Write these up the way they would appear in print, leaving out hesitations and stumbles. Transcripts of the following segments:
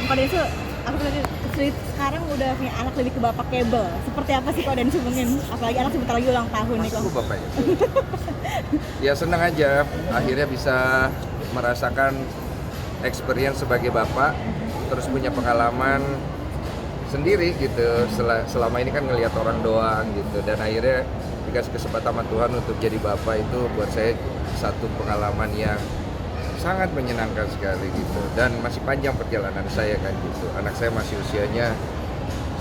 Kok Densu, aku sekarang udah punya anak lebih ke bapak kabel. Seperti apa sih kok Densu mungkin? Apalagi anak sebentar lagi ulang tahun nih kok. Aku bapaknya. Ya senang aja, akhirnya bisa merasakan experience sebagai bapak, terus punya pengalaman sendiri gitu. Selama ini kan ngelihat orang doang gitu, dan akhirnya dikasih kesempatan sama Tuhan untuk jadi bapak, itu buat saya satu pengalaman yang sangat menyenangkan sekali gitu. Dan masih panjang perjalanan saya kan gitu. Anak saya masih usianya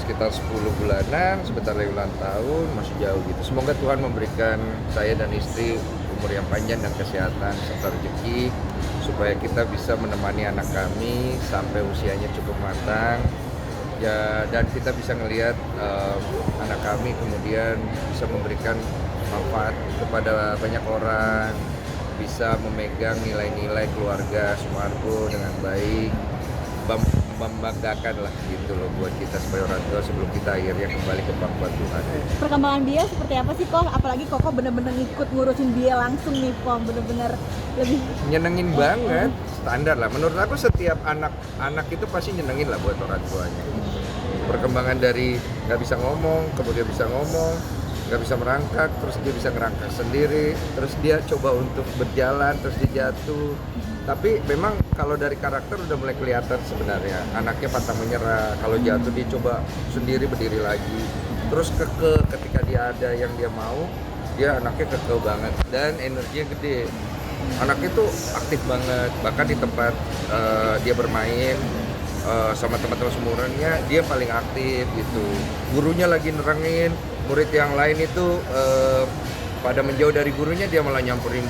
sekitar 10 bulanan, sebentar lagi ulang tahun, masih jauh gitu. Semoga Tuhan memberikan saya dan istri umur yang panjang dan kesehatan serta rezeki, supaya kita bisa menemani anak kami sampai usianya cukup matang ya, dan kita bisa ngelihat anak kami kemudian bisa memberikan manfaat kepada banyak orang, bisa memegang nilai-nilai keluarga Sumargo dengan baik, membanggakan lah gitu loh buat kita sebagai orang tua sebelum kita akhirnya kembali ke pangkuan Tuhan. Perkembangan dia seperti apa sih kok? Apalagi kok bener-bener ngikut ngurusin dia langsung nih kok, bener-bener lebih nyenengin banget, standar lah. Menurut aku setiap anak itu pasti nyenengin lah buat orang tuanya. Perkembangan dari nggak bisa ngomong, kemudian bisa ngomong, nggak bisa merangkak, terus dia bisa ngerangkak sendiri, terus dia coba untuk berjalan, terus dia jatuh. Tapi memang kalau dari karakter udah mulai kelihatan sebenarnya anaknya pantang menyerah. Kalau jatuh dia coba sendiri berdiri lagi, terus kekeh ketika dia ada yang dia mau, dia anaknya kekeh banget dan energinya gede. Anaknya tuh aktif banget, bahkan di tempat dia bermain sama teman-teman seumurannya dia paling aktif gitu. Gurunya lagi nerangin, murid yang lain itu pada menjauh dari gurunya, dia malah nyamperin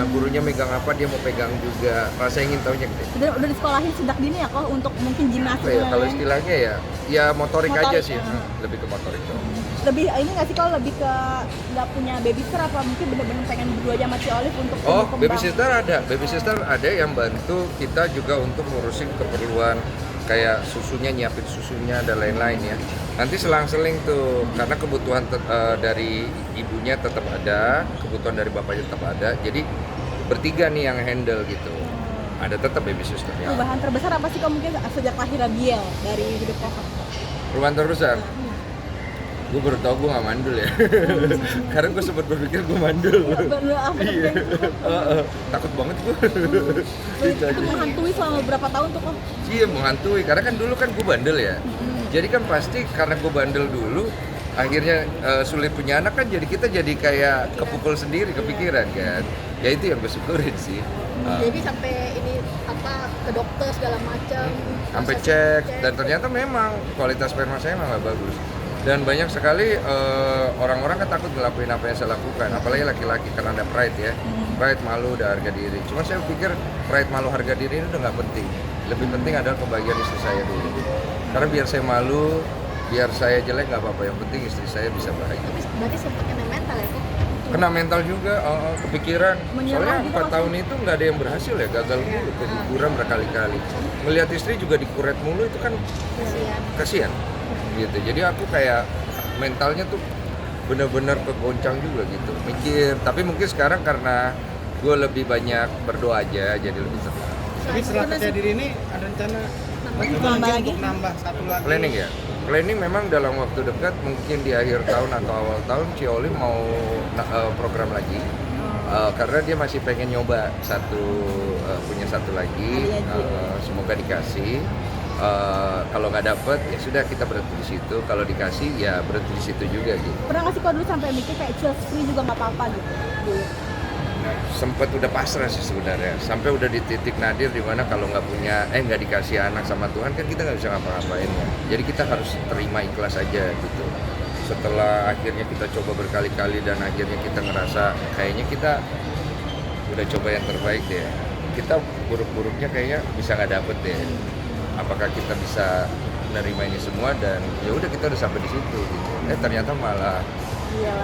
gurunya megang apa dia mau pegang juga, rasa ingin tahunya gede. udah disekolahin sejak dini ya kok untuk mungkin gimnastik Ya, kalau istilahnya ya motorik aja sih, ya. lebih ke motorik tuh. Lebih ini nggak sih kalau lebih ke nggak punya babysitter, apa mungkin bener-bener pengen berdua aja sama Ci Olive untuk Oh, tumbuh kembang? babysitter ada yang bantu kita juga untuk ngurusin keperluan kayak susunya, nyiapin susunya dan lain-lain ya. Nanti selang-seling tuh, karena kebutuhan dari ibunya tetap ada, kebutuhan dari bapaknya tetap ada. Jadi bertiga nih yang handle gitu. Ada tetap babysitter ya. Perubahan terbesar apa sih kok mungkin sejak lahirnya Biel dari hidup kokok? Perubahan terbesar. Gue baru tau gue gak mandul ya. Karena gue sempat berpikir gue mandul. Iya. Takut banget gue. Itu menghantui selama beberapa tahun tuh kok? Iya, menghantui, karena kan dulu kan gue bandel ya. Jadi kan pasti karena gue bandel dulu, akhirnya sulit punya anak kan, jadi kita jadi kayak kepukul sendiri, kepikiran kan. Ya itu yang gue syukurin sih. Jadi sampai ini apa ke dokter segala macam. Sampai cek, dan ternyata memang kualitas sperma saya memang gak bagus. Dan banyak sekali orang-orang kan takut ngelakuin apa yang saya lakukan, apalagi laki-laki karena ada pride ya. Pride, malu, dan harga diri. Cuma saya pikir pride, malu, harga diri itu udah nggak penting. Lebih penting adalah kebahagiaan istri saya dulu. Karena biar saya malu, biar saya jelek nggak apa-apa. Yang penting istri saya bisa bahagia. Tapi berarti sempat kena mental ya kok? Kena mental juga, kepikiran. Menyerah Soalnya gitu 4 tahun itu nggak ada yang berhasil ya, gagal mulu, keguguran berkali-kali. Melihat istri juga dikuret mulu itu kan kasihan. Gitu. Jadi aku kayak mentalnya tuh bener-bener kegoncang juga gitu, mikir. Tapi mungkin sekarang karena gue lebih banyak berdoa aja, jadi lebih tenang. Tapi setelah percaya diri ini ada rencana Nambah lagi? untuk nambah satu lagi. Planning ya? Planning memang dalam waktu dekat, mungkin di akhir tahun atau awal tahun Ci Olive mau program lagi. Karena dia masih pengen nyoba punya satu lagi, semoga dikasih. Kalau nggak dapet ya sudah, kita berhenti di situ. Kalau dikasih ya berhenti di situ juga gitu. Pernah nggak sih kok dulu sampai mikir kayak child free juga nggak apa-apa gitu dulu? Sempet udah pasrah sih sebenarnya, sampai udah di titik nadir dimana kalau nggak dikasih anak sama Tuhan kan kita nggak bisa ngapa-ngapain ya. Jadi kita harus terima ikhlas aja gitu. Setelah akhirnya kita coba berkali-kali dan akhirnya kita ngerasa kayaknya kita udah coba yang terbaik deh, kita buruk-buruknya kayaknya bisa nggak dapet deh. Apakah kita bisa menerima ini semua, dan ya udah kita udah sampai di situ gitu. Ternyata malah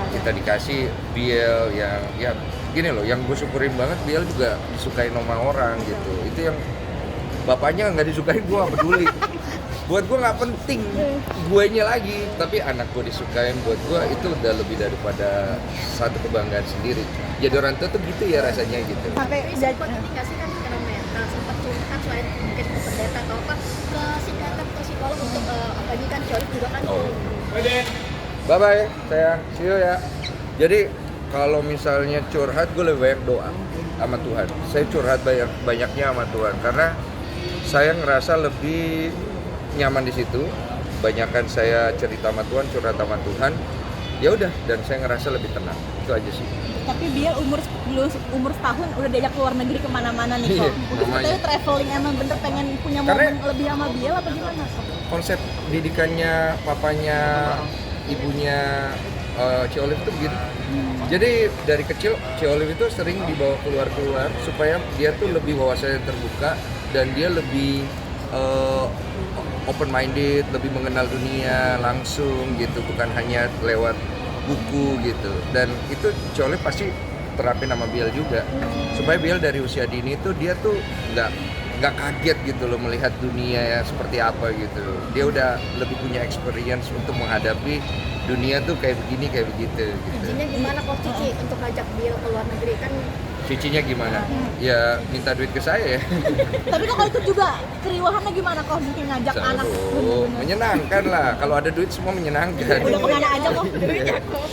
kita dikasih Biel yang ya gini loh, yang gue syukurin banget, Biel juga disukain sama orang gitu. Itu yang bapaknya nggak disukain, gue nggak peduli. Buat gue nggak penting guenya lagi, tapi anak gue disukain, buat gue itu udah lebih daripada satu kebanggaan sendiri. Jadi orang tua tuh gitu ya rasanya gitu. Sampai Tapi sempat indikasi kan kena mental, sempat curhat selain mungkin ke pendeta atau apa ke lagi kan Ciolif juga kan. Oh. Bye bye, sayang. See you ya. Jadi kalau misalnya curhat, gue lebih banyak doa sama Tuhan. Saya curhat banyaknya sama Tuhan karena saya ngerasa lebih nyaman di situ. Banyakan saya cerita sama Tuhan, curhat sama Tuhan. Ya udah, dan saya ngerasa lebih tenang. Itu aja sih. Tapi Biel belum umur setahun udah diajak keluar negeri kemana-mana nih kok. Iya, Udah namanya. sebetulnya traveling emang bener pengen punya Karena- momen lebih sama Biel apa gimana kok? Konsep didikannya papanya, ibunya Ci Olive itu begitu. Jadi dari kecil Ci Olive itu sering dibawa keluar-keluar supaya dia tuh lebih wawasannya terbuka dan dia lebih open minded, lebih mengenal dunia langsung gitu, bukan hanya lewat buku gitu. Dan itu Ci Olive pasti terapin sama Biel juga supaya Biel dari usia dini tuh dia tuh nggak kaget gitu loh melihat dunia ya seperti apa gitu. Dia udah lebih punya experience untuk menghadapi dunia tuh kayak begini kayak begitu gitu. Izinnya gimana kok Cici untuk ngajak Biel ke luar negeri kan? Cicinya gimana? Ya minta duit ke saya ya. Tapi kok itu juga keriuhannya gimana kok mungkin ngajak anak Selalu bener-bener. menyenangkan lah. Kalau ada duit semua menyenangkan. Udah kemana aja kok?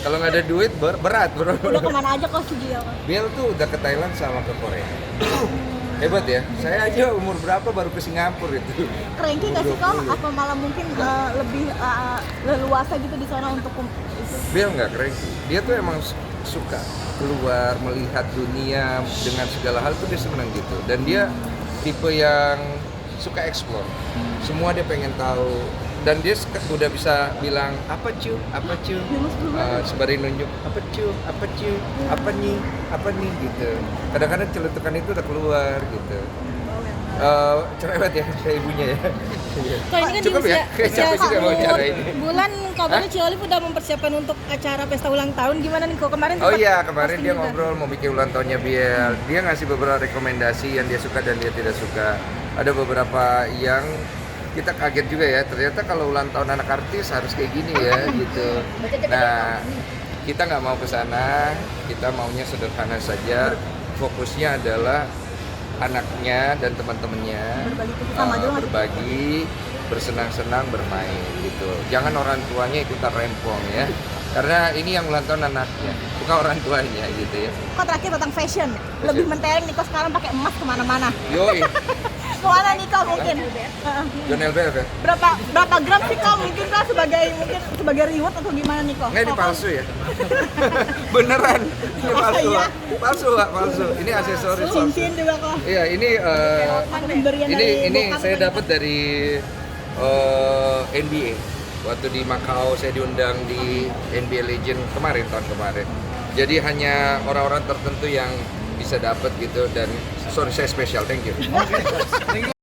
Kalau nggak ada duit berat bro. Udah kemana aja kok si Biel? Biel tuh udah ke Thailand sama ke Korea. Hebat ya. Saya aja umur berapa baru ke Singapura itu. Cranky nggak sih kok? Apa malah mungkin lebih leluasa gitu di sana untuk itu? Biel nggak crazy. Dia tuh emang suka keluar melihat dunia dengan segala hal tuh dia seneng gitu. Dan dia tipe yang suka explore. Semua dia pengen tahu. Dan dia udah bisa bilang apa cu, sembari nunjuk apa cu, apa nih gitu. Kadang-kadang celutukan itu udah keluar gitu. Cerewet ya kayak ibunya ya. Kok ini kan Cukup di ya? Kayak capek juga mau acara ini. bulan kabarnya Ci Olive udah mempersiapkan untuk acara pesta ulang tahun. Gimana nih kok kemarin? Oh sempat iya, kemarin posting dia juga. ngobrol mau bikin ulang tahunnya Biel. Dia ngasih beberapa rekomendasi yang dia suka dan dia tidak suka. Ada beberapa yang kita kaget juga ya, ternyata kalau ulang tahun anak artis harus kayak gini ya gitu. Nah, kita nggak mau ke sana, kita maunya sederhana saja. Fokusnya adalah anaknya dan teman-temannya Berbagi kisah sama doang. berbagi, bersenang-senang, bermain gitu. Jangan orang tuanya ikutan rempong ya. Karena ini yang ulang tahun anaknya, bukan orang tuanya gitu ya. Kok terakhir tentang fashion, lebih mentereng nih kok sekarang pakai emas kemana-mana. Yoi, Kemana nih kok mungkin? John LBF ya? Berapa gram sih kok mungkin kok sebagai reward atau gimana nih kok? Nggak, ini palsu ya? Beneran, ini palsu. iya? Palsu, Pak, palsu. Ini aksesoris palsu. Cincin juga kok. Iya, ini Pemberian dari ini bokap saya kan? dapat dari NBA. Waktu di Macau saya diundang di NBA Legend tahun kemarin. Jadi hanya orang-orang tertentu yang bisa dapat gitu dan sorry saya spesial, thank you.